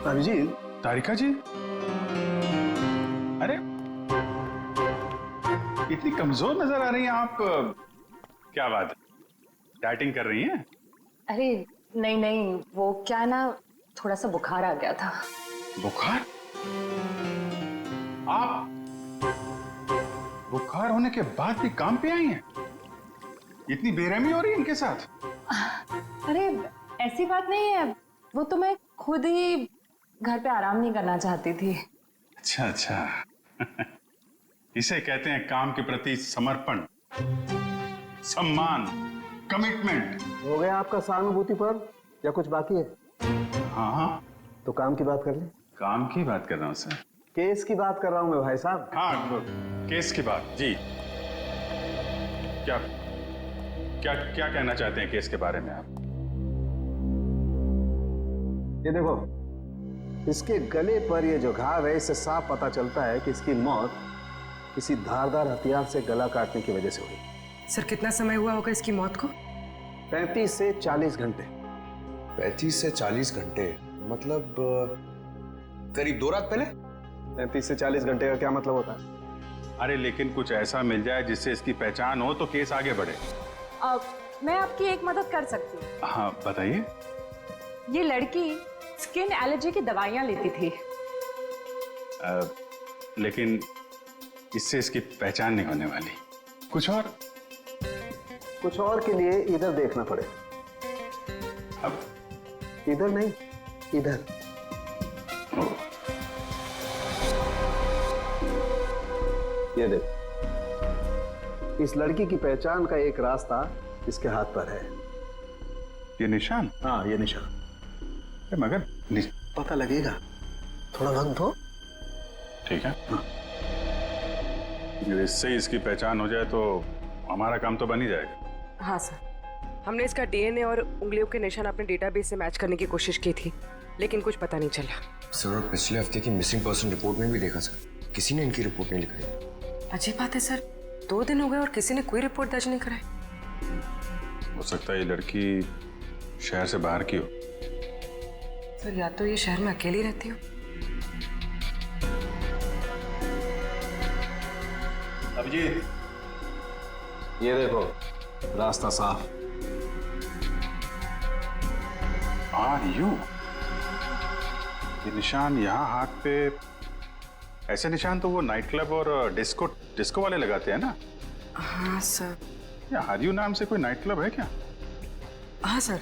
अभिजीत, तारिका जी, अरे इतनी कमजोर नजर आ रही हैं आप। क्या बात है, डाइटिंग कर रही हैं? अरे नहीं नहीं, वो क्या ना, थोड़ा सा बुखार आ गया था। बुखार? आप बुखार होने के बाद भी काम पे आई हैं? इतनी बेरहमी हो रही है इनके साथ? अरे ऐसी बात नहीं है, वो तो मैं खुद ही घर पे आराम नहीं करना चाहती थी। अच्छा अच्छा। इसे कहते हैं काम के प्रति समर्पण, सम्मान, कमिटमेंट। हो गया आपका सहानुभूति पर या कुछ बाकी है? हाँ हाँ, तो काम की बात कर ले। काम की बात कर रहा हूँ सर। केस की बात कर रहा हूँ मैं भाई साहब। हाँ, केस की बात जी। क्या क्या क्या कहना चाहते हैं केस के बारे में आप? ये देखो, इसके गले पर ये जो घाव है, इससे साफ पता चलता है कि इसकी मौत किसी धारदार हथियार से गला काटने की वजह से हुई। सर कितना समय हुआ होगा इसकी मौत को? 35 से 40 घंटे। 35 से 40 घंटे मतलब करीब 2 रात पहले। 35 से 40 घंटे का क्या मतलब होता है? अरे लेकिन कुछ ऐसा मिल जाए जिससे इसकी पहचान हो तो केस आगे बढ़े। मैं आपकी एक मदद कर सकती हूँ। हाँ बताइए। ये लड़की स्किन एलर्जी की दवाइयाँ लेती थी। लेकिन इससे इसकी पहचान नहीं होने वाली। कुछ और? कुछ और के लिए इधर देखना पड़ेगा। अब इधर नहीं, इधर। ये देख, इस लड़की की पहचान का एक रास्ता इसके हाथ पर है। ये निशान? हाँ, ये निशान। मगर पता लगेगा, थोड़ा वक्त दो। ठीक है। हाँ। इससे इसकी पहचान हो जाए तो हमारा काम तो बन ही जाएगा। हाँ सर, हमने इसका डीएनए और उंगलियों के निशान अपने डेटाबेस से मैच करने की कोशिश की थी, लेकिन कुछ पता नहीं चला। सर और पिछले हफ्ते की मिसिंग पर्सन रिपोर्ट में भी देखा सर, किसी ने इनकी रिपोर्ट नहीं लिखाई। अजीब बात है सर, 2 दिन हो गए और किसी ने कोई रिपोर्ट दर्ज नहीं कराई। हो सकता है ये लड़की शहर से बाहर की हो। सर या तो ये शहर में अकेली रहती हो। अभिजीत, ये देखो, रास्ता साफ। Are you? ये निशान यहाँ हाथ पे, ऐसे निशान तो वो नाइट क्लब और डिस्को वाले लगाते हैं ना? हाँ सर। या आर यू नाम से कोई नाइट क्लब है क्या? हाँ सर,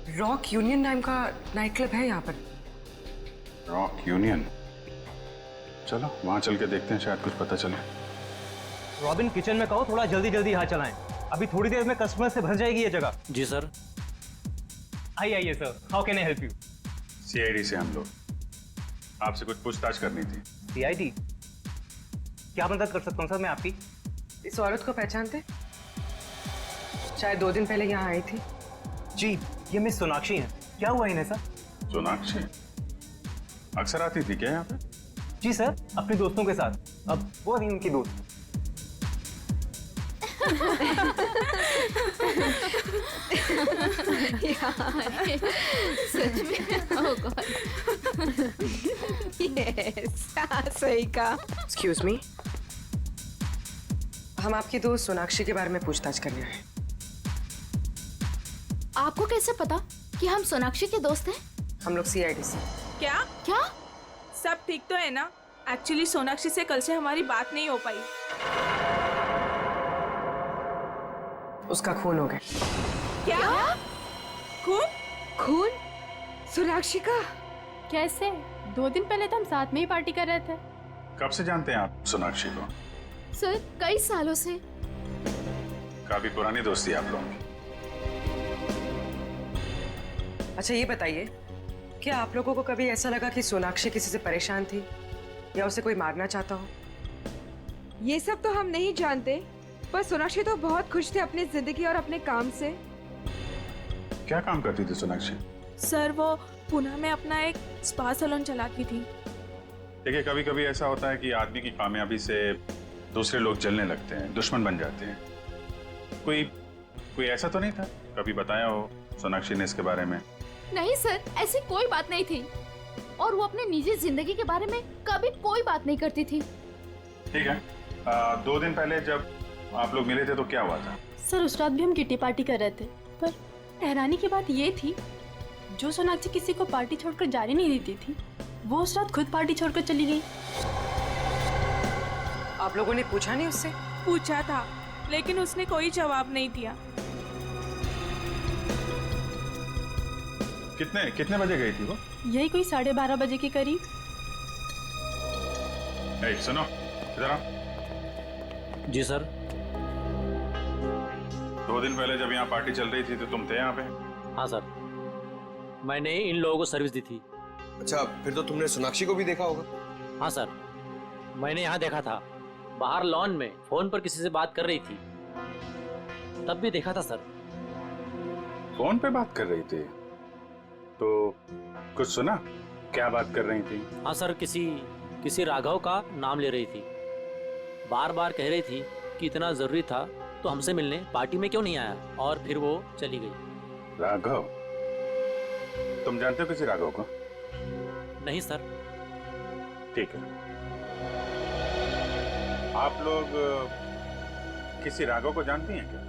रॉक यूनियन नाम का नाइट क्लब है यहाँ पर। Rock union? चलो वहां चल के देखते हैं, शायद कुछ पता चले। रॉबिन, किचन में कहो थोड़ा जल्दी जल्दी हाथ चलाएं, अभी थोड़ी देर में कस्टमर से भर जाएगी ये जगह। जी सर। आइए sir, how can I help you? CID से हम लोग, आपसे कुछ पूछताछ करनी थी। सीआईडी? क्या मदद कर सकता हूँ सर मैं आपकी? इस औरत को पहचानते? शायद 2 दिन पहले यहाँ आई थी। जी, ये मिस सोनाक्षी हैं। क्या हुआ इन्हें सर? सोनाक्षी अक्सर आती थी क्या यहाँ पे? जी सर, अपने दोस्तों के साथ। अब वो नहीं उनकी दोस्त। सच में? ओह गॉड। यस, सही कहा। एक्सक्यूज मी, हम आपकी दोस्त सोनाक्षी के बारे में पूछताछ कर रहे हैं। आपको कैसे पता कि हम सोनाक्षी के दोस्त हैं? हम लोग सीआईडी से। क्या क्या? सब ठीक तो है ना? एक्चुअली सोनाक्षी से कल से हमारी बात नहीं हो पाई। उसका खून हो गया। क्या? खून? खून? सोनाक्षी का? कैसे? 2 दिन पहले तो हम साथ में ही पार्टी कर रहे थे। कब से जानते हैं आप सोनाक्षी को? सर, कई सालों से। काफी पुरानी दोस्ती आप लोगों की। अच्छा ये बताइए, क्या आप लोगों को कभी ऐसा लगा कि सोनाक्षी किसी से परेशान थी या उसे कोई मारना चाहता हो? ये सब तो हम नहीं जानते, पर सोनाक्षी तो बहुत खुश थे अपनी जिंदगी और अपने काम से। क्या काम करती थी सोनाक्षी? सर वो पुणे में अपना एक स्पा सैलून चलाती थी। देखिए, कभी कभी ऐसा होता है कि आदमी की कामयाबी से दूसरे लोग जलने लगते हैं, दुश्मन बन जाते हैं। कोई ऐसा तो नहीं था? कभी बताया हो सोनाक्षी ने इसके बारे में? नहीं सर, ऐसी कोई बात नहीं थी। और वो अपने निजी जिंदगी के बारे में कभी कोई बात नहीं करती थी। ठीक है, 2 दिन पहले जब आप लोग मिले थे तो क्या हुआ था? सर उस रात भी हम किटी पार्टी कर रहे थे, पर हैरानी की बात ये थी, जो सोनाक्षी किसी को पार्टी छोड़कर जाने नहीं देती थी, वो उस रात खुद पार्टी छोड़कर चली गई। आप लोगों ने पूछा नहीं उससे? पूछा था, लेकिन उसने कोई जवाब नहीं दिया। कितने बजे गई थी वो? यही कोई 12:30 बजे के करीब। ए, सुनो इधर आओ। जी सर। 2 दिन पहले जब यहाँ पार्टी चल रही थी तो तुम थे यहाँ पे? हाँ सर, मैंने इन लोगों को सर्विस दी थी। अच्छा, फिर तो तुमने सोनाक्षी को भी देखा होगा। हाँ सर, मैंने यहाँ देखा था, बाहर लॉन में फोन पर किसी से बात कर रही थी, तब भी देखा था सर। फोन पे बात कर रही थी तो कुछ सुना? क्या बात कर रही थी? हाँ सर, किसी राघव का नाम ले रही थी, बार बार कह रही थी कि इतना जरूरी था तो हमसे मिलने पार्टी में क्यों नहीं आया, और फिर वो चली गई। राघव? तुम जानते हो किसी राघव को? नहीं सर। ठीक है, आप लोग किसी राघव को जानती हैं क्या?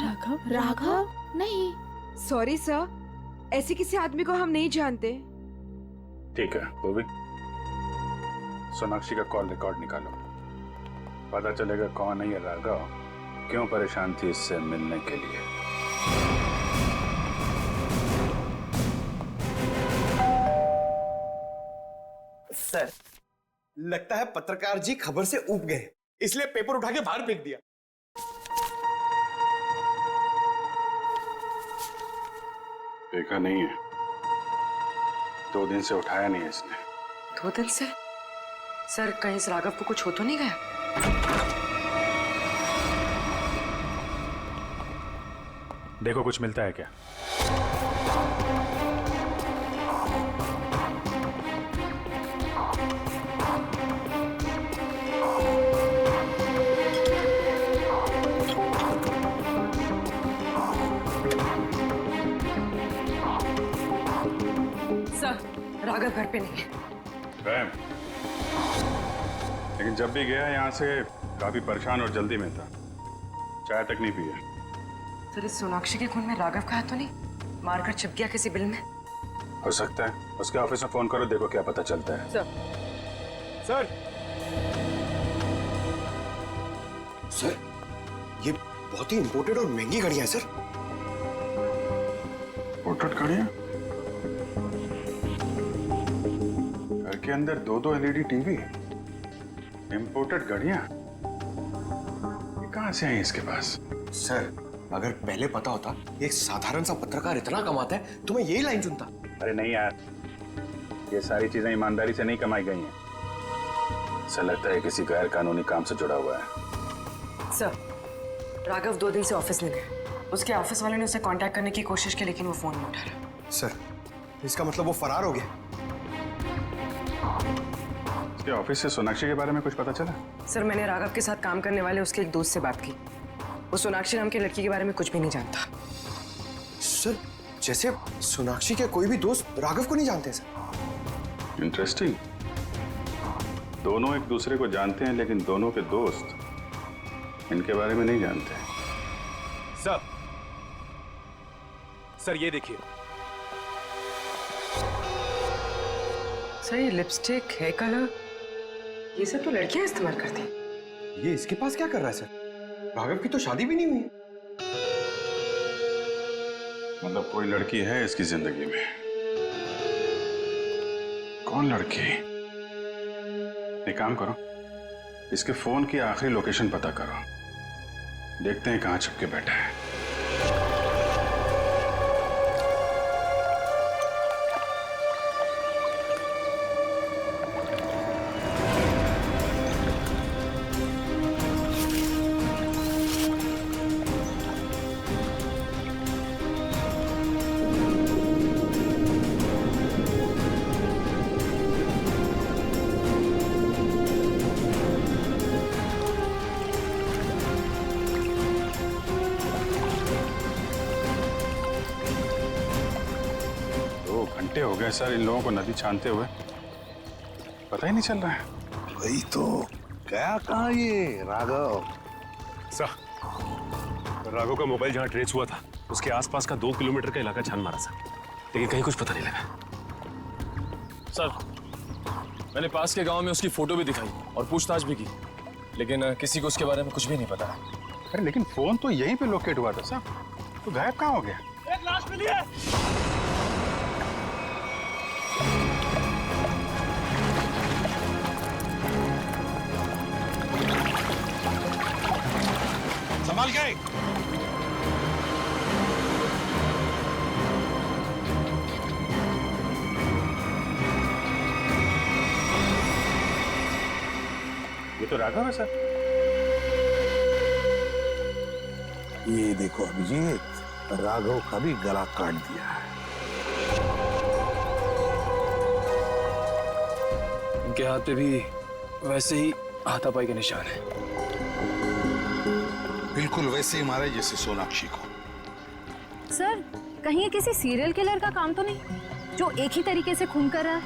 राघव? राघव? नहीं। सॉरी सर, ऐसे किसी आदमी को हम नहीं जानते। ठीक है, वो भी सोनाक्षी का कॉल रिकॉर्ड निकालो, पता चलेगा कौन है ये राघव, क्यों परेशान थी इससे मिलने के लिए। सर, लगता है पत्रकार जी खबर से ऊब गए, इसलिए पेपर उठा के बाहर फेंक दिया। देखा नहीं है, 2 दिन से उठाया नहीं है इसने। 2 दिन से? सर कहीं इस राघव को कुछ हो तो नहीं गया? देखो कुछ मिलता है क्या? सर राघव घर पे नहीं है। रैम, लेकिन जब भी गया यहाँ से काफी परेशान और जल्दी में था, चाय तक नहीं पिया। सर इस सोनाक्षी के खून में राघव का हाथ तो नहीं? मारकर छिप गया किसी बिल में? हो सकता है, उसके ऑफिस में फोन करो, देखो क्या पता चलता है। सर, सर, ये बहुत ही इंपोर्टेड और महंगी घड़ियां हैं सर। इंपोर्टेड घड़ियां? घर के अंदर 2-2 LED टीवी, इंपोर्टेड घड़ियां, ये कहां से आई इसके पास? सर, अगर पहले पता होता एक साधारण सा पत्रकार इतना कमाता है तो मैं यही लाइन सुनता। अरे नहीं यार, ये सारी चीजें ईमानदारी से नहीं कमाई गई हैं। ऐसा लगता है किसी गैर कानूनी काम से जुड़ा हुआ है। सर राघव 2 दिन से ऑफिस नहीं गया, उसके ऑफिस वाले ने उसे कांटेक्ट करने की कोशिश की लेकिन वो फोन नहीं उठा रहा। सर, इसका मतलब वो फरार हो गया। उसके ऑफिस से सोनाक्षी के बारे में कुछ पता चला? सर मैंने राघव के साथ काम करने वाले उसके एक दोस्त से बात की, वो सोनाक्षी नाम की लड़की के बारे में कुछ भी नहीं जानता। सर, जैसे सोनाक्षी के कोई भी दोस्त राघव को नहीं जानते सर। इंटरेस्टिंग, दोनों एक दूसरे को जानते हैं लेकिन दोनों के दोस्त इनके बारे में नहीं जानते। सर ये देखिए। सर ये लिपस्टिक, हेयर कलर, ये सब तो लड़कियां इस्तेमाल करती हैं। ये इसके पास क्या कर रहा है सर? राघव की तो शादी भी नहीं हुई। मतलब कोई लड़की है इसकी जिंदगी में? कौन लड़की? एक काम करो, इसके फोन की आखिरी लोकेशन पता करो, देखते हैं कहां छुप के बैठा है। हो गए सर इन लोगों को नदी छानते हुए, पता ही नहीं चल रहा है। वही तो, गया कहाँ ये राघव? सर राघव का मोबाइल जहाँ ट्रेस हुआ था उसके आसपास का 2 किलोमीटर का इलाका छान मारा सर, लेकिन कहीं कुछ पता नहीं लगा। सर मैंने पास के गांव में उसकी फोटो भी दिखाई और पूछताछ भी की, लेकिन किसी को उसके बारे में कुछ भी नहीं पता। अरे लेकिन फोन तो यहीं पे लोकेट हुआ था सर, तो गायब कहाँ हो गया? एक लाश मिली है। संभाल गए। ये तो राघव है सर। ये देखो अभिजीत, राघव का भी गला काट दिया है। इनके हाथ पे भी वैसे ही हाथापाई के निशान है। बिल्कुल वैसे ही मारे जैसे सोनाक्षी को। सर कहीं ये किसी सीरियल किलर का काम तो नहीं जो एक ही तरीके से खून कर रहा है?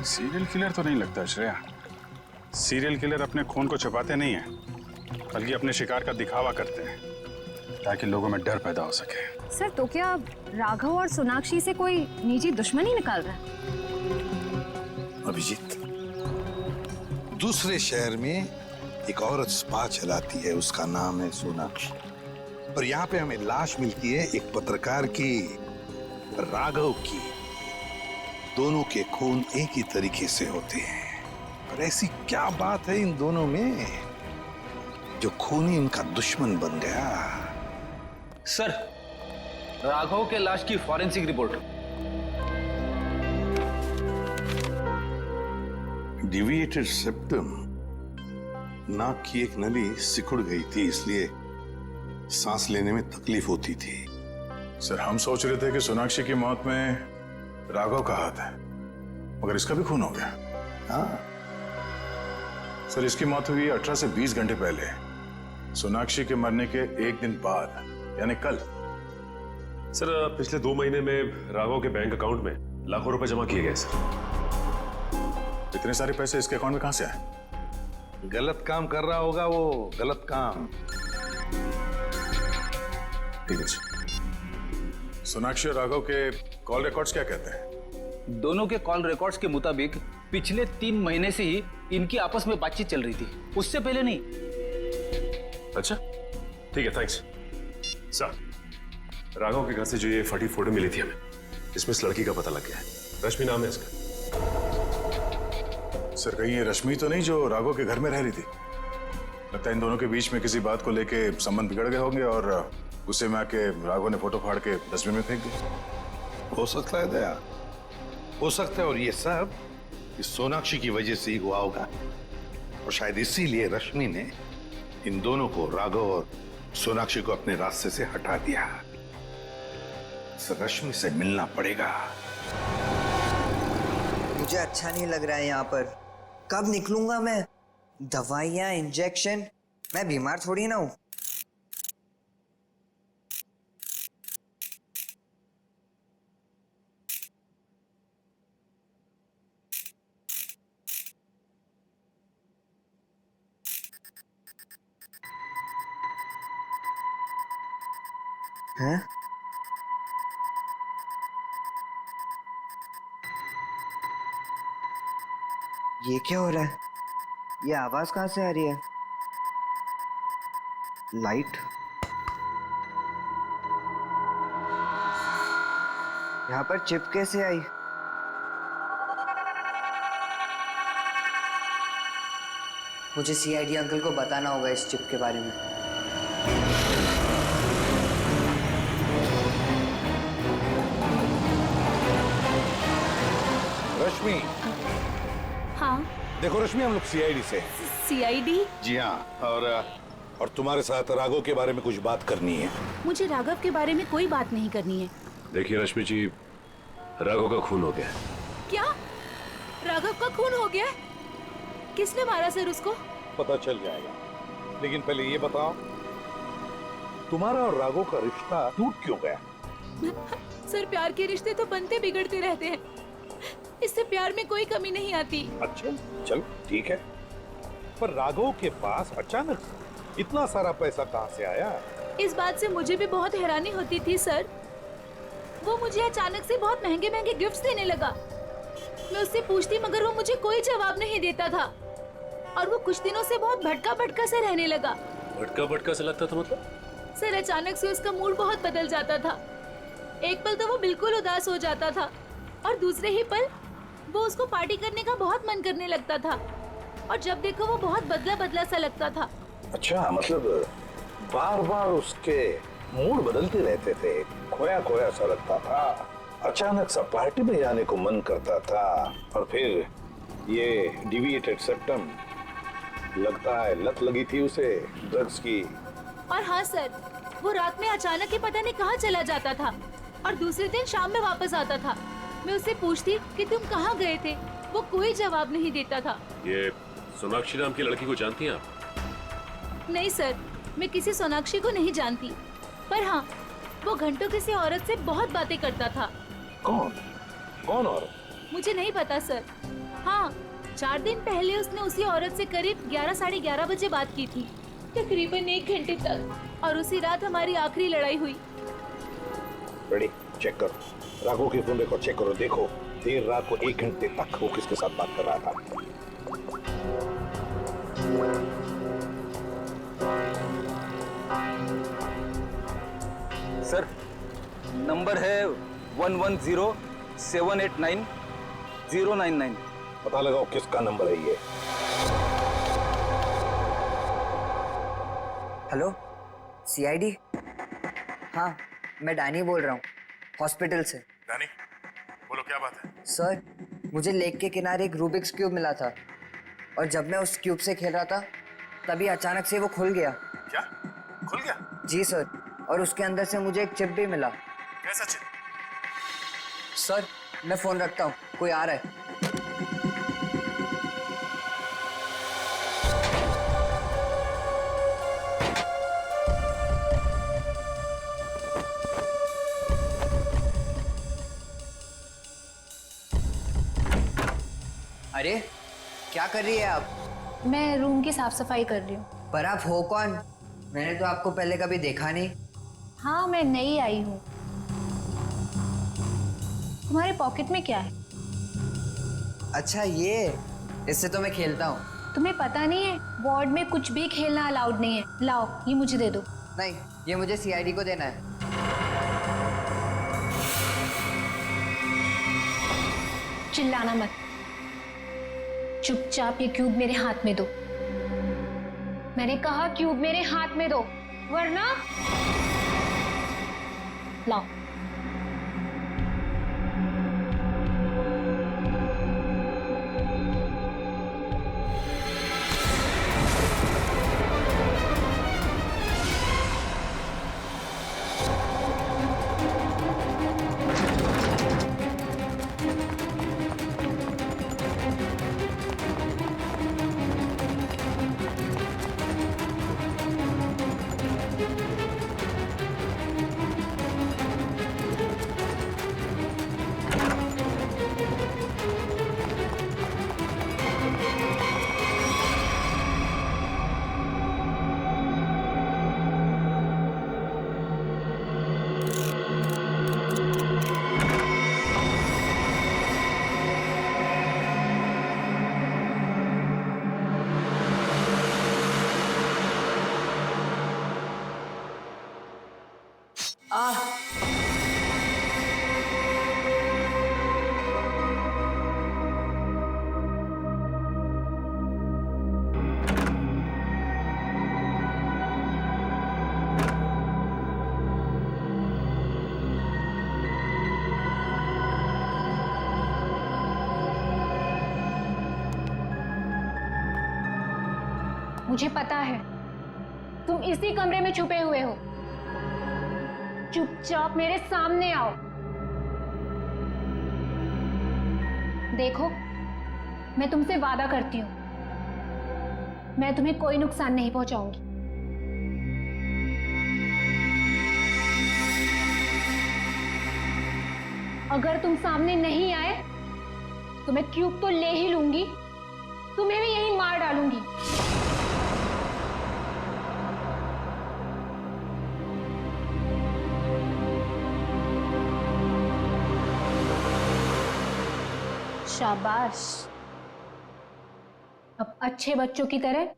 सीरियल किलर तो नहीं लगता श्रेया। सीरियल किलर अपने खून को छुपाते नहीं हैं, बल्कि अपने शिकार का दिखावा करते हैं ताकि लोगों में डर पैदा हो सके। सर तो क्या राघव और सोनाक्षी से कोई निजी दुश्मनी निकाल रहा है? अभिजीत, दूसरे शहर में एक औरत स्पा चलाती है, उसका नाम है सोनाक्षी, और यहाँ पे हमें लाश मिलती है एक पत्रकार की, राघव की। दोनों के खून एक ही तरीके से होते हैं, पर ऐसी क्या बात है इन दोनों में जो खूनी उनका दुश्मन बन गया? सर राघव के लाश की फॉरेंसिक रिपोर्ट। डिविएटेड सेप्टम, नाक की एक नली सिकुड़ गई थी, इसलिए सांस लेने में तकलीफ होती थी। सर हम सोच रहे थे कि सोनाक्षी की मौत में राघव का हाथ है, मगर इसका भी खून हो गया। हाँ सर इसकी मौत हुई 18 से 20 घंटे पहले, सोनाक्षी के मरने के एक दिन बाद, यानी कल। सर पिछले 2 महीने में राघव के बैंक अकाउंट में लाखों रुपए जमा किए गए सर। इतने सारे पैसे इसके अकाउंट में कहां से आए? गलत काम कर रहा होगा वो, गलत काम। ठीक है सर। सोनाक्षी और राघव के कॉल रिकॉर्ड्स क्या कहते हैं? दोनों के कॉल रिकॉर्ड्स के मुताबिक पिछले 3 महीने से ही इनकी आपस में बातचीत चल रही थी, उससे पहले नहीं। अच्छा ठीक है, थैंक्स सर। राघव के घर से जो ये फटी फोटो मिली थी हमें, इसमें इस लड़की का पता लग गया है। रश्मि नाम है इसका। सर कहीं ये रश्मि तो नहीं जो राघव के घर में रह रही थी? लगता है इन दोनों के बीच में किसी बात को लेके संबंध बिगड़ गए होंगे और गुस्से में आके राघव ने फोटो फाड़ के डस्टबिन में फेंक दी। हो सकता है दया, हो सकता है, और ये सब इस सोनाक्षी की वजह से ही हुआ होगा, और शायद इसीलिए रश्मि ने इन दोनों को, राघव और सोनाक्षी को, अपने रास्ते से हटा दिया। इस रश्मि से मिलना पड़ेगा। मुझे अच्छा नहीं लग रहा है यहाँ पर। कब निकलूंगा मैं? दवाइयाँ, इंजेक्शन, मैं बीमार थोड़ी ना हूँ। हैं? ये क्या हो रहा है? ये आवाज कहाँ से आ रही है? लाइट? यहाँ पर चिप कैसे आई? मुझे सीआईडी अंकल को बताना होगा इस चिप के बारे में। रश्मि। हाँ देखो रश्मि, हम लोग सीआईडी से। सीआईडी? जी हाँ, और तुम्हारे साथ राघव के बारे में कुछ बात करनी है। मुझे राघव के बारे में कोई बात नहीं करनी है। देखिए रश्मि जी, राघव का खून हो गया। क्या? राघव का खून हो गया? किसने मारा सर उसको? पता चल जाएगा, लेकिन पहले ये बताओ, तुम्हारा और राघव का रिश्ता टूट क्यों गया? सर प्यार के रिश्ते तो बनते बिगड़ते रहते हैं, इससे प्यार में कोई कमी नहीं आती। अच्छा चल ठीक है, पर राघव के पास अचानक इतना सारा पैसा कहाँ से आया? इस बात से मुझे भी बहुत हैरानी होती थी सर। वो मुझे अचानक से बहुत महंगे महंगे गिफ्ट्स देने लगा। मैं उससे पूछती मगर वो मुझे कोई जवाब नहीं देता था, और वो कुछ दिनों से बहुत भटका भटका से रहने लगा। भटका भटका से लगता था मतलब? सर अचानक से उसका मूड बहुत बदल जाता था। एक पल तो वो बिल्कुल उदास हो जाता था, और दूसरे ही पल वो उसको पार्टी करने का बहुत मन करने लगता था, और जब देखो वो बहुत बदला बदला सा लगता था। अच्छा, मतलब बार बार उसके मूड बदलते रहते थे, खोया खोया सा लगता था, अचानक सा पार्टी में जाने को मन करता था, और फिर ये डिविएटेड सेप्टम, लगता है लत लगी थी उसे ड्रग्स की। और हाँ सर, वो रात में अचानक ही पता नहीं कहाँ चला जाता था, और दूसरे दिन शाम में वापस आता था। मैं उससे पूछती कि तुम कहाँ गए थे, वो कोई जवाब नहीं देता था। ये सोनाक्षी नाम की लड़की को जानती हैं आप? नहीं सर, मैं किसी सोनाक्षी को नहीं जानती, पर हाँ, वो घंटों किसी औरत से बहुत बातें करता था। कौन? कौन औरत? मुझे नहीं पता सर। हाँ, 4 दिन पहले उसने उसी औरत से करीब 11 साढ़े 11 बजे बात की थी, तकरीबन 1 घंटे तक, और उसी रात हमारी आखिरी लड़ाई हुई। रेडी, चेक करो, राघव के फोन रिकॉर्ड चेक करो, देखो देर रात को 1 घंटे तक वो किसके साथ बात कर रहा था। सर, नंबर है 110789 पता लगाओ किसका नंबर है ये। Hello, CID? हाँ, मैं डैनी बोल रहा हूँ, हॉस्पिटल से। डैनी, बोलो क्या बात है? सर, मुझे लेक के किनारे एक रूबिक्स क्यूब मिला था, और जब मैं उस क्यूब से खेल रहा था तभी अचानक से वो खुल गया। क्या? खुल गया? जी सर, और उसके अंदर से मुझे एक चिप भी मिला। कैसा चिप? सर, मैं फोन रखता हूँ, कोई आ रहा है। अरे, क्या कर रही है आप? मैं रूम की साफ सफाई कर रही हूँ। पर आप हो कौन? मैंने तो आपको पहले कभी देखा नहीं। हाँ, मैं नई आई हूँ। तुम्हारे पॉकेट में क्या है? अच्छा ये, इससे तो मैं खेलता हूँ। तुम्हें पता नहीं है, वार्ड में कुछ भी खेलना अलाउड नहीं है। लाओ, ये मुझे दे दो। नहीं, ये मुझे सीआईडी को देना है। चिल्लाना मत, चुपचाप ये क्यूब मेरे हाथ में दो। मैंने कहा क्यूब मेरे हाथ में दो, वरना लाओ। मुझे पता है तुम इसी कमरे में छुपे हुए हो। चुपचाप मेरे सामने आओ। देखो, मैं तुमसे वादा करती हूँ, मैं तुम्हें कोई नुकसान नहीं पहुंचाऊंगी। अगर तुम सामने नहीं आए तो मैं क्यूब तो ले ही लूंगी, तुम्हें भी यहीं मार डालूंगी। शाबाश। अब अच्छे बच्चों की तरह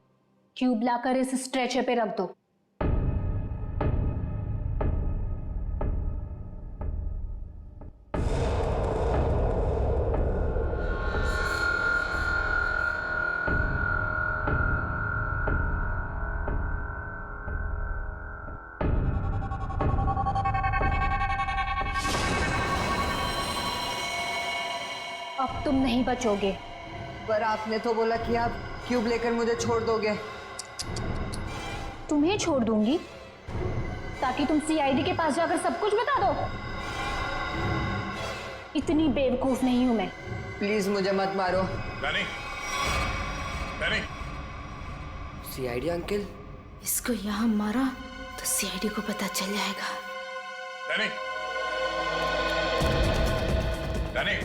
क्यूब लाकर इस स्ट्रेचर पे रख दो। अब तुम नहीं बचोगे। पर आपने तो बोला कि आप क्यूब लेकर मुझे छोड़ दोगे। तुम्हें छोड़ दूंगी ताकि तुम सीआईडी के पास जाकर सब कुछ बता दो। इतनी बेवकूफ नहीं हूं मैं। प्लीज मुझे मत मारो। Danny, Danny. CID uncle? इसको यहाँ मारा तो सीआईडी को पता चल जाएगा। Danny, Danny.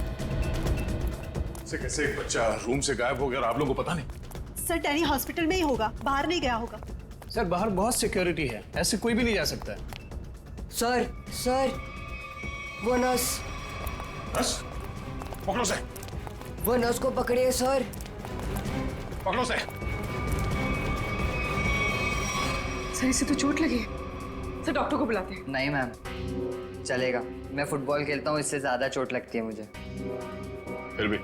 से कैसे एक बच्चा रूम से गायब हो गया और आप लोगों को पता नहीं? सर डैनी हॉस्पिटल में ही होगा, बाहर नहीं गया होगा। सर बाहर बहुत सिक्योरिटी है, ऐसे कोई भी नहीं जा सकता। सर सर वो नर्स। नर्स? पकड़ो से। वो नर्स को पकड़िए सर। पकड़ो से। सर इसे तो चोट लगी है। सर डॉक्टर को बुलाते हैं। नहीं मैम, चलेगा। मैं फुटबॉल खेलता हूँ, इससे ज्यादा चोट लगती है मुझे। फिर भी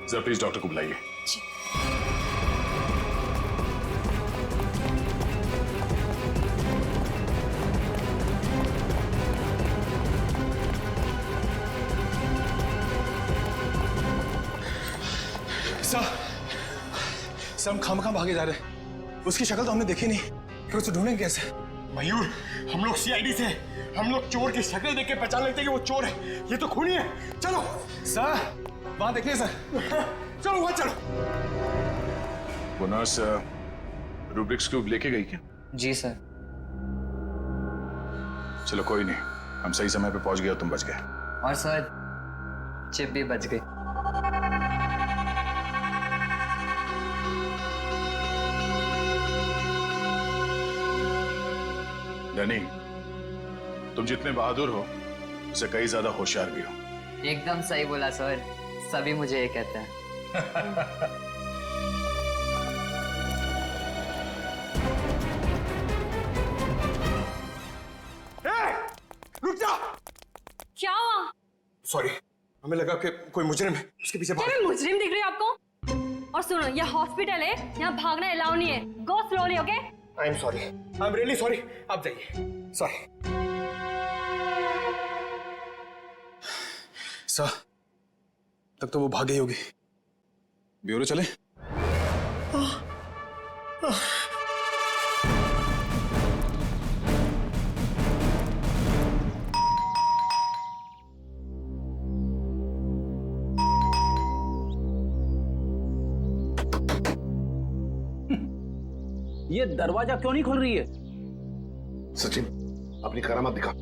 जरा प्लीज डॉक्टर को बुलाइए। सर हम खामखा भागे जा रहे हैं। उसकी शक्ल तो हमने देखी नहीं, फिर उसे ढूंढेंगे कैसे? मयूर, हम लोग सीआईडी से, हम लोग चोर की शक्ल देख के पहचान लेते हैं कि वो चोर है। ये तो खूनी है। चलो सर, वहां देखिए सर। चलो वहां चलो। वो नर्स रूब्रिक्स क्यूब लेके गई क्या? जी सर। चलो कोई नहीं, हम सही समय पे पहुंच गए और तुम बच गए। और सर चिप भी बच गई। डैनी, तुम जितने बहादुर हो उससे कई ज्यादा होशियार भी हो। एकदम सही बोला सर, सभी मुझे ये कहते हैं। रुक जा। क्या हुआ? सॉरी, हमें लगा कि कोई मुजरिम है, उसके पीछे भाग। क्या मैं मुजरिम दिख रही हूँ आपको? और सुनो, ये हॉस्पिटल है, यहाँ भागना अलाउ नहीं है। गो slowly, okay? I am sorry, I am really sorry. आप जाइए। सॉरी सर, तब तो वो भाग गई होगी। ब्यूरो चले? ये दरवाजा क्यों नहीं खोल रही है? सचिन, अपनी करामात दिखा।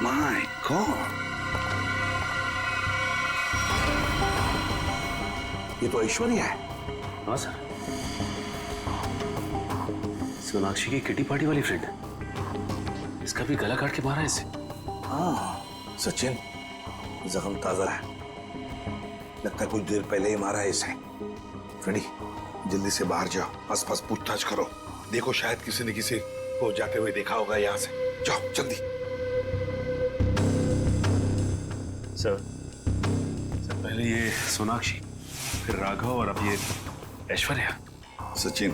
My God! ये तो ऐश्वर्या है। हाँ सर, सोनाक्षी की किटी पार्टी वाली फ्रेंड। इसका भी गला काट के मारा है इसे। हाँ सचिन, जख्म ताजा है, लगता है कुछ देर पहले ही मारा है इसे। फ्रेंडी, जल्दी से बाहर जाओ, आसपास पूछताछ करो, देखो शायद किसी ने किसी को जाते हुए देखा होगा यहाँ से। जाओ जल्दी। सर, पहले ये सोनाक्षी, फिर राघव और अब ये ऐश्वर्या? सचिन,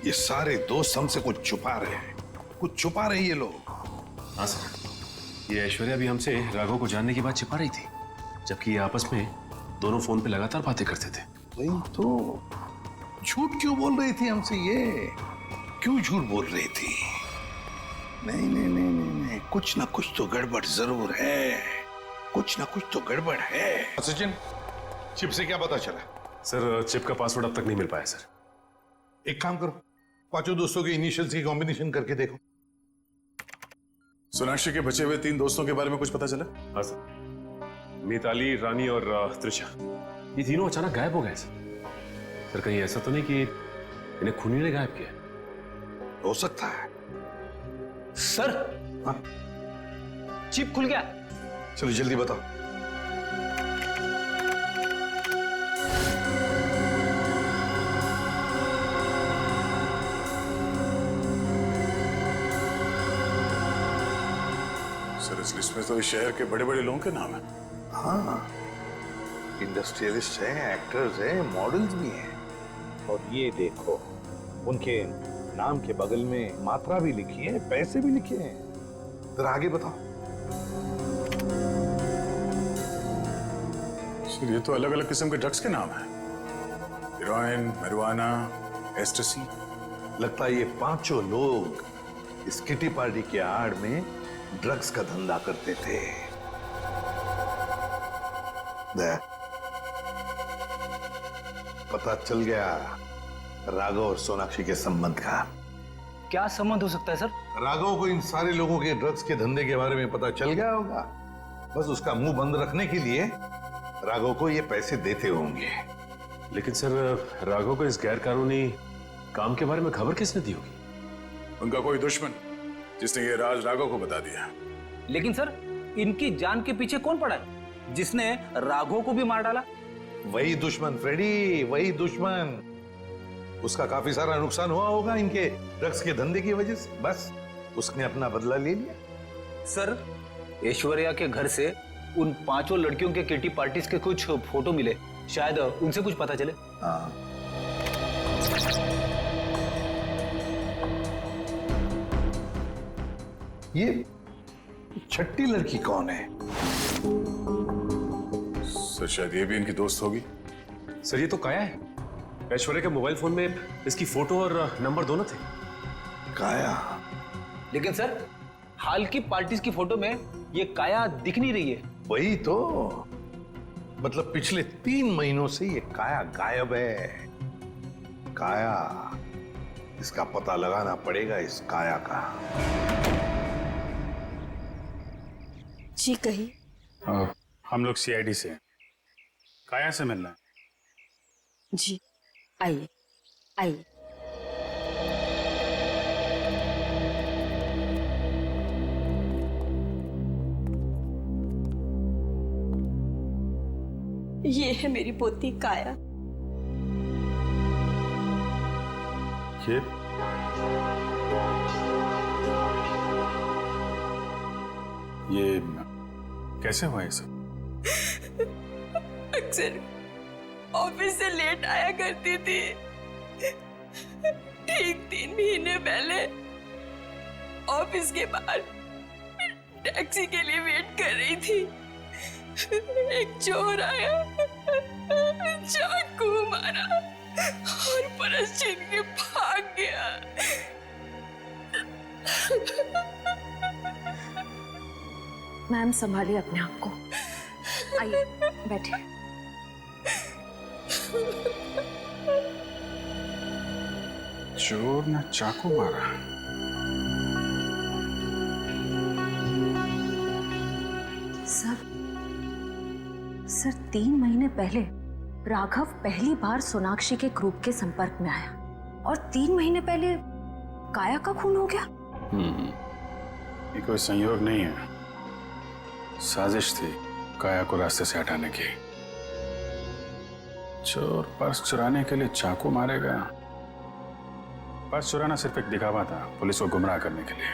ये सारे दोस्त हमसे कुछ छुपा रहे हैं, कुछ छुपा रहे हैं ये लोग। हाँ सर, ये ऐश्वर्या भी हमसे राघव को जानने की बात छिपा रही थी, जबकि ये आपस में दोनों फोन पे लगातार बातें करते थे। वही तो, झूठ क्यों बोल रही थी हमसे ये? क्यों झूठ बोल रही थी? नहीं नहीं नहीं नहीं नहीं, कुछ ना कुछ तो गड़बड़ जरूर है, कुछ ना कुछ तो गड़बड़ है। सचिन, चिप से क्या पता चला? सर, चिप का पासवर्ड अब तक नहीं मिल पाया सर। एक काम करो, पांचों दोस्तों के इनिशियल्स की कॉम्बिनेशन करके देखो। सोनाक्षी के बचे हुए 3 दोस्तों के बारे में कुछ पता चला? हाँ सर, मिताली, रानी और त्रिशा, ये तीनों अचानक गायब हो गए सर। कहीं ऐसा तो नहीं कि इन्हें खूनी ने गायब किया? हो सकता है सर। हाँ? चिप खुल गया। चलो जल्दी बताओ। सर, इस लिस्ट में तो इस शहर के बड़े बड़े लोगों के नाम है। हाँ, इंडस्ट्रियलिस्ट हैं, एक्टर्स हैं, मॉडल्स भी हैं। और ये देखो, उनके नाम के बगल में मात्रा भी लिखी है, पैसे भी लिखे हैं। तो आगे बताओ। सर, ये तो अलग अलग किस्म के ड्रग्स के नाम हैं। Heroin, marijuana, एस्टेसी। लगता है ये पांचों लोग इस किटी पार्टी के आड़ में ड्रग्स का धंधा करते थे। पता चल गया राघव और सोनाक्षी के संबंध का। क्या संबंध हो सकता है सर? राघव को इन सारे लोगों के ड्रग्स के धंधे के बारे में पता चल गया होगा। बस उसका मुंह बंद रखने के लिए राघव को ये पैसे देते होंगे। लेकिन सर, राघव को इस गैर कानूनी काम के बारे में खबर किसने दी होगी? उनका कोई दुश्मन जिसने ये राज राघव को बता दिया। लेकिन सर, इनकी जान के पीछे कौन पड़ा है जिसने राघव को भी मार डाला? वही दुश्मन फ्रेडी, वही दुश्मन। उसका काफी सारा नुकसान हुआ होगा इनके ड्रग्स के धंधे की वजह से। बस उसने अपना बदला ले लिया। सर, ऐश्वर्या के घर से उन पांचों लड़कियों के किटी पार्टीज के कुछ फोटो मिले, शायद उनसे कुछ पता चले। हाँ। ये छठी लड़की कौन है? सर, शायद ये भी इनकी दोस्त होगी। सर, ये तो काया है। ऐश्वर्या के मोबाइल फोन में इसकी फोटो और नंबर दोनों थे। काया? लेकिन सर, हाल की पार्टीज की फोटो में ये काया दिख नहीं रही है। वही तो, मतलब पिछले 3 महीनों से ये काया गायब है। काया, इसका पता लगाना पड़ेगा, इस काया का। जी कही। हम लोग CID से हैं। काया से मिलना है। जी आइए आइए। ये है मेरी पोती काया। ये कैसे हुआ ये सब? अक्सर ऑफिस से लेट आया करती थी। ठीक 3 महीने पहले ऑफिस के बाहर टैक्सी के लिए वेट कर रही थी। एक चोर आया, चाकू मारा और परस छीन के भाग गया। मैम, संभालिए अपने आप को। आइए बैठिए। चोर ने चाकू मारा। सर 3 महीने पहले राघव पहली बार सोनाक्षी के ग्रुप के संपर्क में आया और 3 महीने पहले काया का खून हो गया। ये कोई संयोग नहीं है, साजिश थी काया को रास्ते से हटाने की। चोर पर्स चुराने के लिए चाकू मारेगा। पर्स चुराना सिर्फ एक दिखावा था, पुलिस को गुमराह करने के लिए।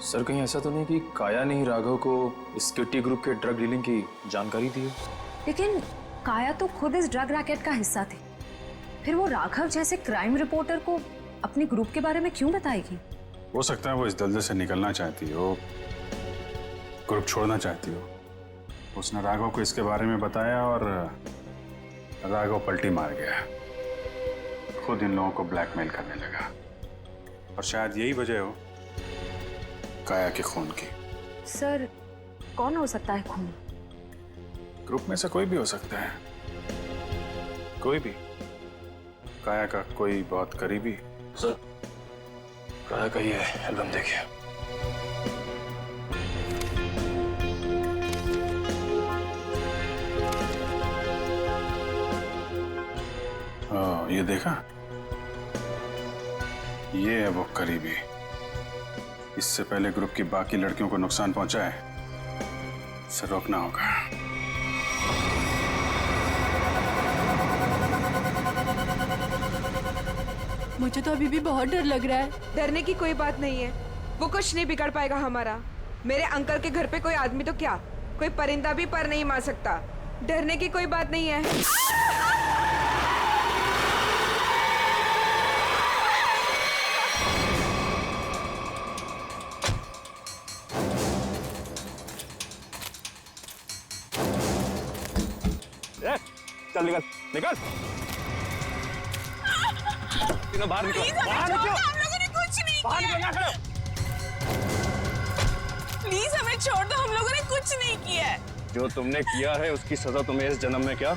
सर, कहीं ऐसा तो नहीं कि काया ने ही राघव को इस किटी ग्रुप के ड्रग डीलिंग की जानकारी दी है? लेकिन काया तो खुद इस ड्रग रैकेट का हिस्सा थी। फिर वो राघव जैसे क्राइम रिपोर्टर को अपने ग्रुप के बारे में क्यों बताएगी? हो सकता है वो इस दलदल से निकलना चाहती हो, ग्रुप छोड़ना चाहती हो। उसने राघव को इसके बारे में बताया और राघव पलटी मार गया, खुद इन लोगों को ब्लैकमेल करने लगा। और शायद यही वजह हो काया के खून की। सर, कौन हो सकता है खून? ग्रुप में से कोई भी हो सकता है, कोई भी। काया का कोई बहुत करीबी। सर, काया का ये एल्बम देखिए। ये देखा, ये है वो करीबी। इससे पहले ग्रुप की बाकी लड़कियों को नुकसान पहुंचाए, इसे रोकना होगा। मुझे तो अभी भी बहुत डर लग रहा है। डरने की कोई बात नहीं है, वो कुछ नहीं बिगाड़ पाएगा हमारा। मेरे अंकल के घर पे कोई आदमी तो क्या, कोई परिंदा भी पर नहीं मार सकता। डरने की कोई बात नहीं है। चल निकल निकल, तीनों बाहर निकलो, बाहर निकलो। हम लोगों ने कुछ नहीं बाहर किया। निकल, ना प्लीज हमें छोड़ दो, हम लोगों ने कुछ नहीं किया है। जो तुमने किया है उसकी सजा तुम्हें इस जन्म में क्या,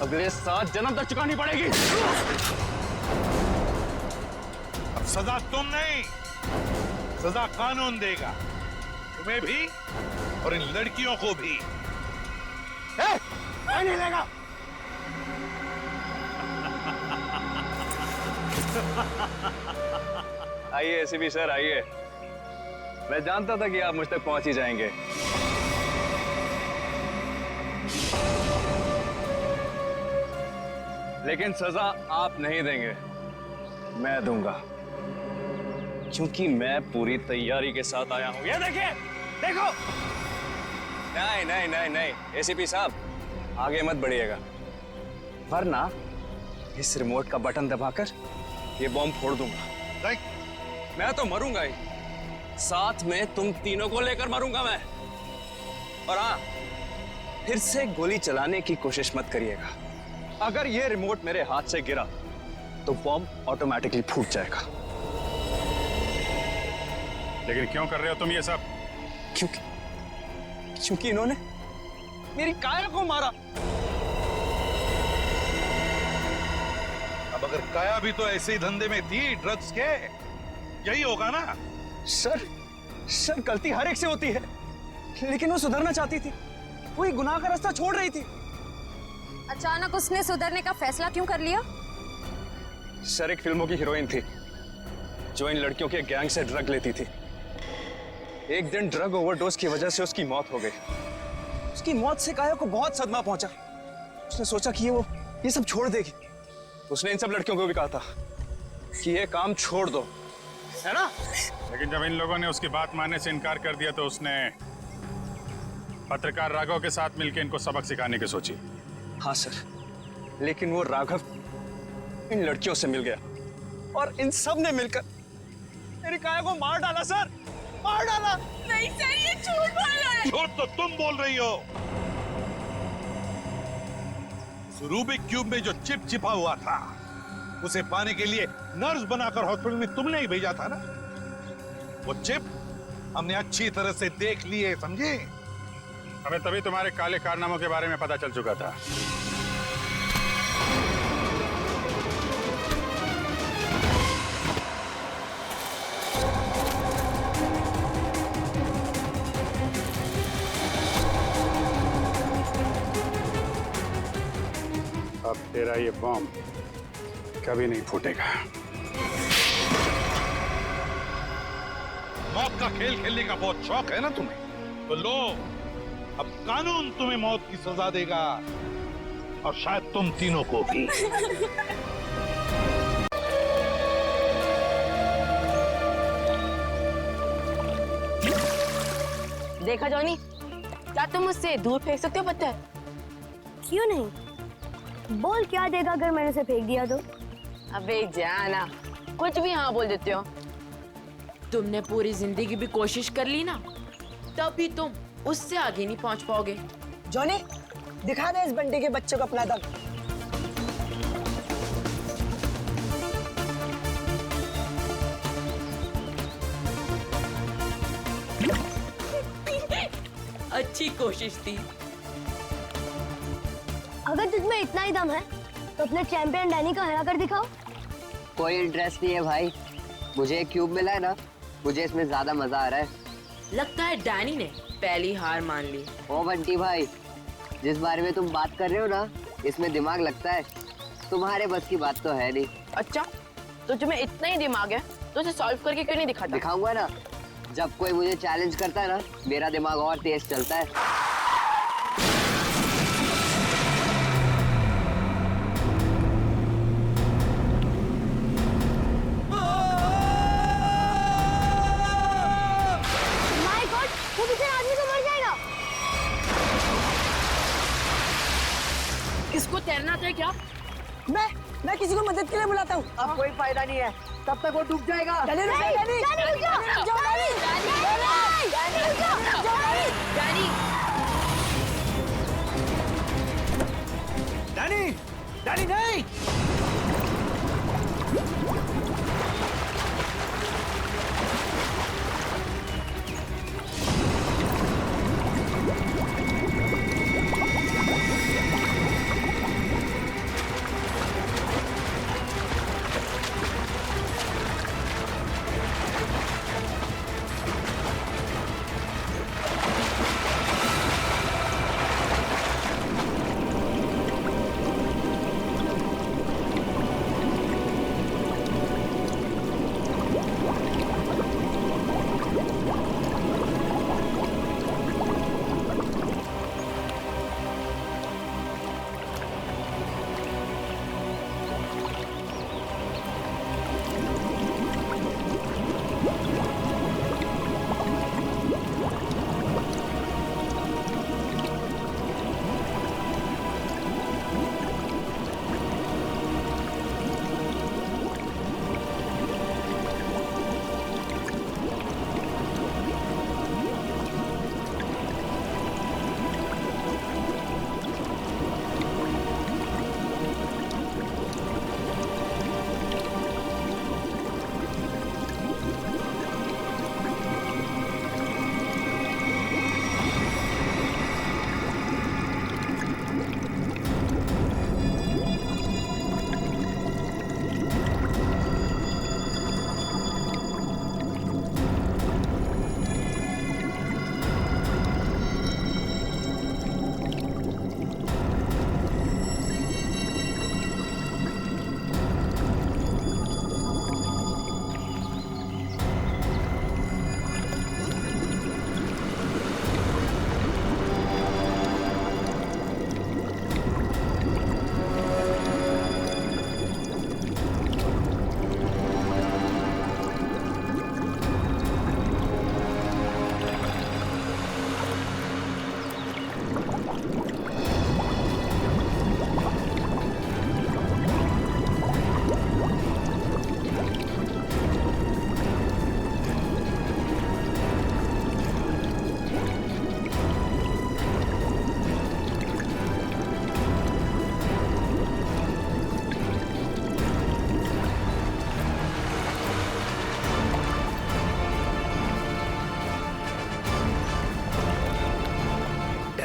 अगले 7 जन्म तक चुकानी पड़ेगी। अब सजा तुम नहीं, सजा कानून देगा, तुम्हें भी और इन लड़कियों को भी। नहीं लेगा। आइए एसीपी सर, आइए। मैं जानता था कि आप मुझ तक पहुंच ही जाएंगे। लेकिन सजा आप नहीं देंगे, मैं दूंगा, क्योंकि मैं पूरी तैयारी के साथ आया हूं। ये देखिए, देखो। नहीं नहीं नहीं नहीं, एसीपी साहब आगे मत बढ़िएगा, वरना इस रिमोट का बटन दबाकर ये बॉम्ब फोड़ दूंगा। मैं तो मरूंगा ही, साथ में तुम तीनों को लेकर मरूंगा मैं। और हाँ, फिर से गोली चलाने की कोशिश मत करिएगा। अगर ये रिमोट मेरे हाथ से गिरा तो बॉम्ब ऑटोमेटिकली फूट जाएगा। लेकिन क्यों कर रहे हो तुम ये सब? क्योंकि इन्होंने मेरी काया को मारा। अब अगर काया भी तो ऐसे ही धंधे में थी, ड्रग्स के, यही होगा ना? सर गलती हर एक से होती है, लेकिन वो सुधरना चाहती थी, वो एक गुनाह का रास्ता छोड़ रही थी। अचानक उसने सुधरने का फैसला क्यों कर लिया? सर एक फिल्मों की हीरोइन थी जो इन लड़कियों के गैंग से ड्रग लेती थी। एक दिन ड्रग ओवरडोज की वजह से उसकी मौत हो गई। उसकी मौत से काया को बहुत सदमा पहुंचा। उसने सोचा कि ये सब छोड़ देगी। उसने इन सब लड़कियों को भी कहा था कि ये काम छोड़ दो, है ना? लेकिन जब इन लोगों ने उसकी बात मानने से इनकार कर दिया तो उसने पत्रकार राघव के साथ मिलकर इनको सबक सिखाने की सोची। हाँ सर, लेकिन वो राघव इन लड़कियों से मिल गया और इन सब ने मिलकर मेरी काया को मार डाला सर, मार डाला। नहीं सर, ये झूठ बोल रहा है। झूठ तो तुम बोल रही हो। रूबिक क्यूब में जो चिप छिपा हुआ था, उसे पाने के लिए नर्स बनाकर हॉस्पिटल में तुमने ही भेजा था ना? वो चिप हमने अच्छी तरह से देख ली है, समझे? हमें तभी तुम्हारे काले कारनामों के बारे में पता चल चुका था। अब तेरा ये बॉम्ब कभी नहीं फूटेगा। मौत का खेल खेलने का बहुत शौक है ना तुम्हें? तो लो, अब कानून तुम्हें मौत की सजा देगा, और शायद तुम तीनों को भी। देखा जॉनी, क्या तुम मुझसे दूर फेंक सकते हो पत्थर? क्यों नहीं? बोल क्या देगा अगर मैंने उसे फेंक दिया तो? अबे जाना, कुछ भी हाँ बोल देते हो। तुमने पूरी जिंदगी भी कोशिश कर ली ना, तब भी तुम उससे आगे नहीं पहुंच पाओगे। जॉनी, दिखा दे इस बंटी के बच्चे को अपना दम। अच्छी कोशिश थी। अगर तुझमें इतना ही दम है तो अपने चैंपियन डैनी को हरा कर दिखाओ। कोई इंटरेस्ट नहीं है भाई, मुझे एक क्यूब मिला है ना, मुझे इसमें ज्यादा मजा आ रहा है। लगता है डैनी ने पहली हार मान ली। ओ बंटी भाई, जिस बारे में तुम बात कर रहे हो ना, इसमें दिमाग लगता है, तुम्हारे बस की बात तो है नहीं। अच्छा, तो तुम्हें इतना ही दिमाग है तो उसे सॉल्व करके क्यों नहीं दिखाता? दिखाऊंगा ना, जब कोई मुझे चैलेंज करता है ना, मेरा दिमाग और तेज चलता है। माय गॉड, वो बेचारा आदमी तो मर जाएगा। इसको तैरना आता है क्या? मैं किसी को मदद के लिए बुलाता हूँ। अब कोई फायदा नहीं है, तब तक वो डूब जाएगा। डैनी, रुक जा, डैनी, डैनी, रुक जा, डैनी, डैनी, रुक जा, डैनी, डैनी नहीं।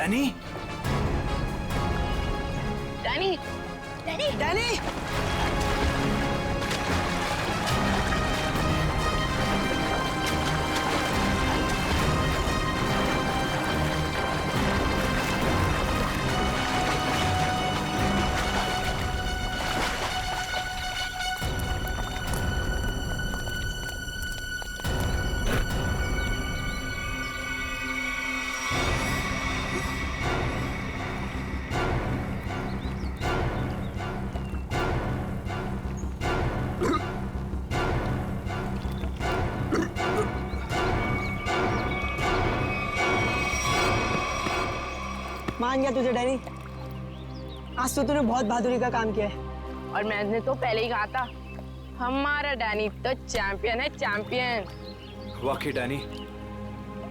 Danny, Danny, Danny, Danny. मान गया तुझे डैनी, आज तो तूने बहुत बहादुरी का काम किया है और मैंने तो पहले ही कहा था, हमारा डैनी तो चैंपियन है, चैंपियन। वाकई डैनी,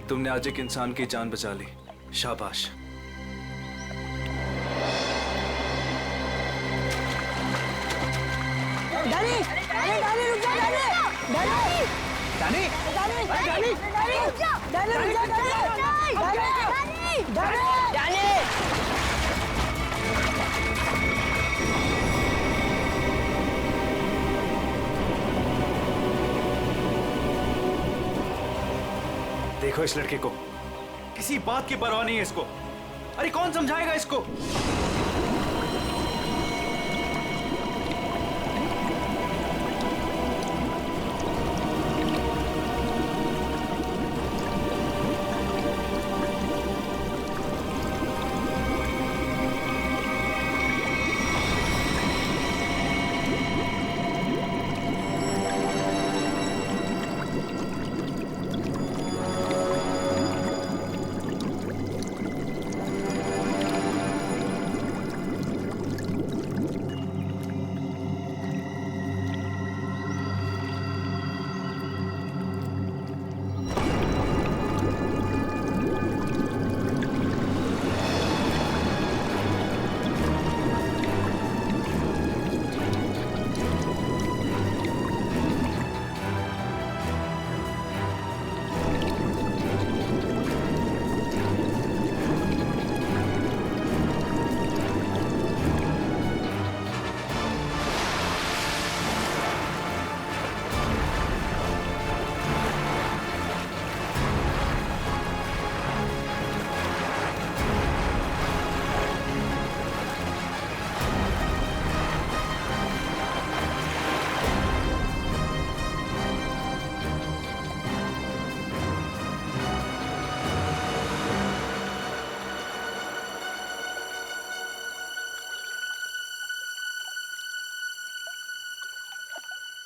तुमने आज एक इंसान की जान बचा ली, शाबाश। डैनी, डैनी, डैनी रुक जा, Danny, Danny, Danny, Danny, Danny, Danny रुक जा, डैनी रुक जा, डैनी, डैनी, डैनी। देखो इस लड़के को, किसी बात की परवाह नहीं है इसको। अरे कौन समझाएगा इसको?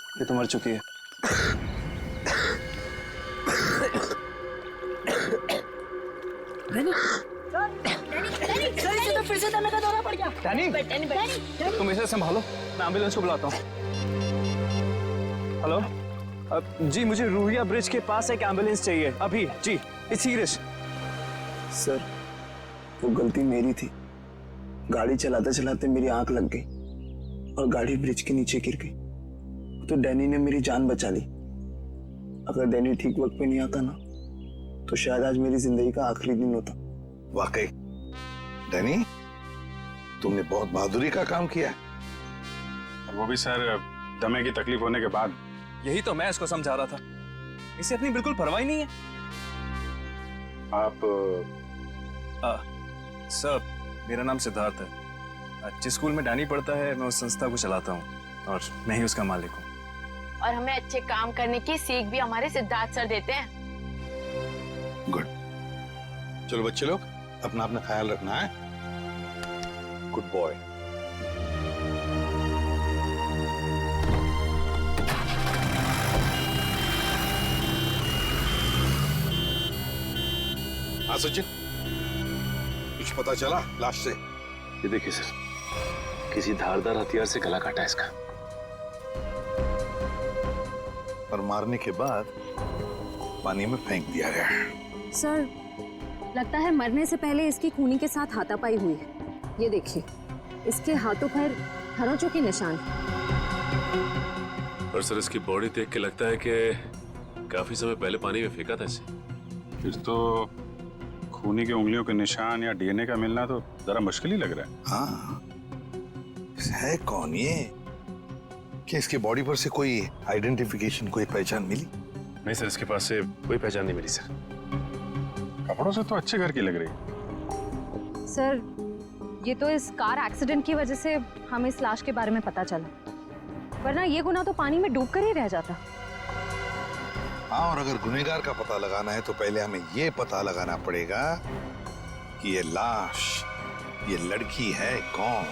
ये तो मर चुकी है। फिर से दमे का दौरा पड़ गया। डैनी, तुम इसे संभालो, मैं एम्बुलेंस को बुलाता हूँ। हेलो, जी मुझे रूहिया ब्रिज के पास एक एम्बुलेंस चाहिए अभी। जी, इट्स सीरियस। सर, वो गलती मेरी थी। गाड़ी चलाते चलाते मेरी आंख लग गई और गाड़ी ब्रिज के नीचे गिर गई। तो डैनी ने मेरी जान बचा ली। अगर डैनी ठीक वक्त पे नहीं आता ना, तो शायद आज मेरी जिंदगी का आखिरी दिन होता। वाकई डैनी, तुमने बहुत बहादुरी का काम किया। और वो भी सर दमे की तकलीफ होने के बाद। यही तो मैं इसको समझा रहा था, इसे अपनी बिल्कुल परवाह ही नहीं है। आप सर, मेरा नाम सिद्धार्थ है। जिस स्कूल में डैनी पढ़ता है, मैं उस संस्था को चलाता हूँ और मैं ही उसका मालिक हूँ। और हमें अच्छे काम करने की सीख भी हमारे सिद्धार्थ सर देते हैं। गुड। चलो बच्चे लोग, अपना अपना ख्याल रखना है। Good boy. हाँ सचिन, कुछ पता चला लाश से? ये देखिए सर, किसी धारदार हथियार से गला काटा है इसका। और मारने के बाद पानी में फेंक दिया गया। सर, लगता है मरने से पहले इसकी खूनी के साथ हाथापाई हुई है। ये देखिए, इसके हाथों पर खरोंचों के निशान। और सर, इसकी बॉडी देख के लगता है कि काफी समय पहले पानी में फेंका था इसे। फिर तो खूनी की उंगलियों के निशान या डीएनए का मिलना तो जरा मुश्किल ही लग रहा है। हाँ, है कौन ये? क्या इसके बॉडी पर से कोई आइडेंटिफिकेशन, कोई पहचान मिली? नहीं सर, इसके पास से कोई पहचान नहीं मिली सर। कपड़ों से तो अच्छे घर की लग रही। सर, ये तो इस कार एक्सीडेंट की वजह से हमें इस लाश के बारे में पता चला, वरना ये गुनाह तो पानी में डूब कर ही रह जाता। हाँ, और अगर गुनहगार का पता लगाना है तो पहले हमें ये पता लगाना पड़ेगा कि ये लाश, ये लड़की है कौन।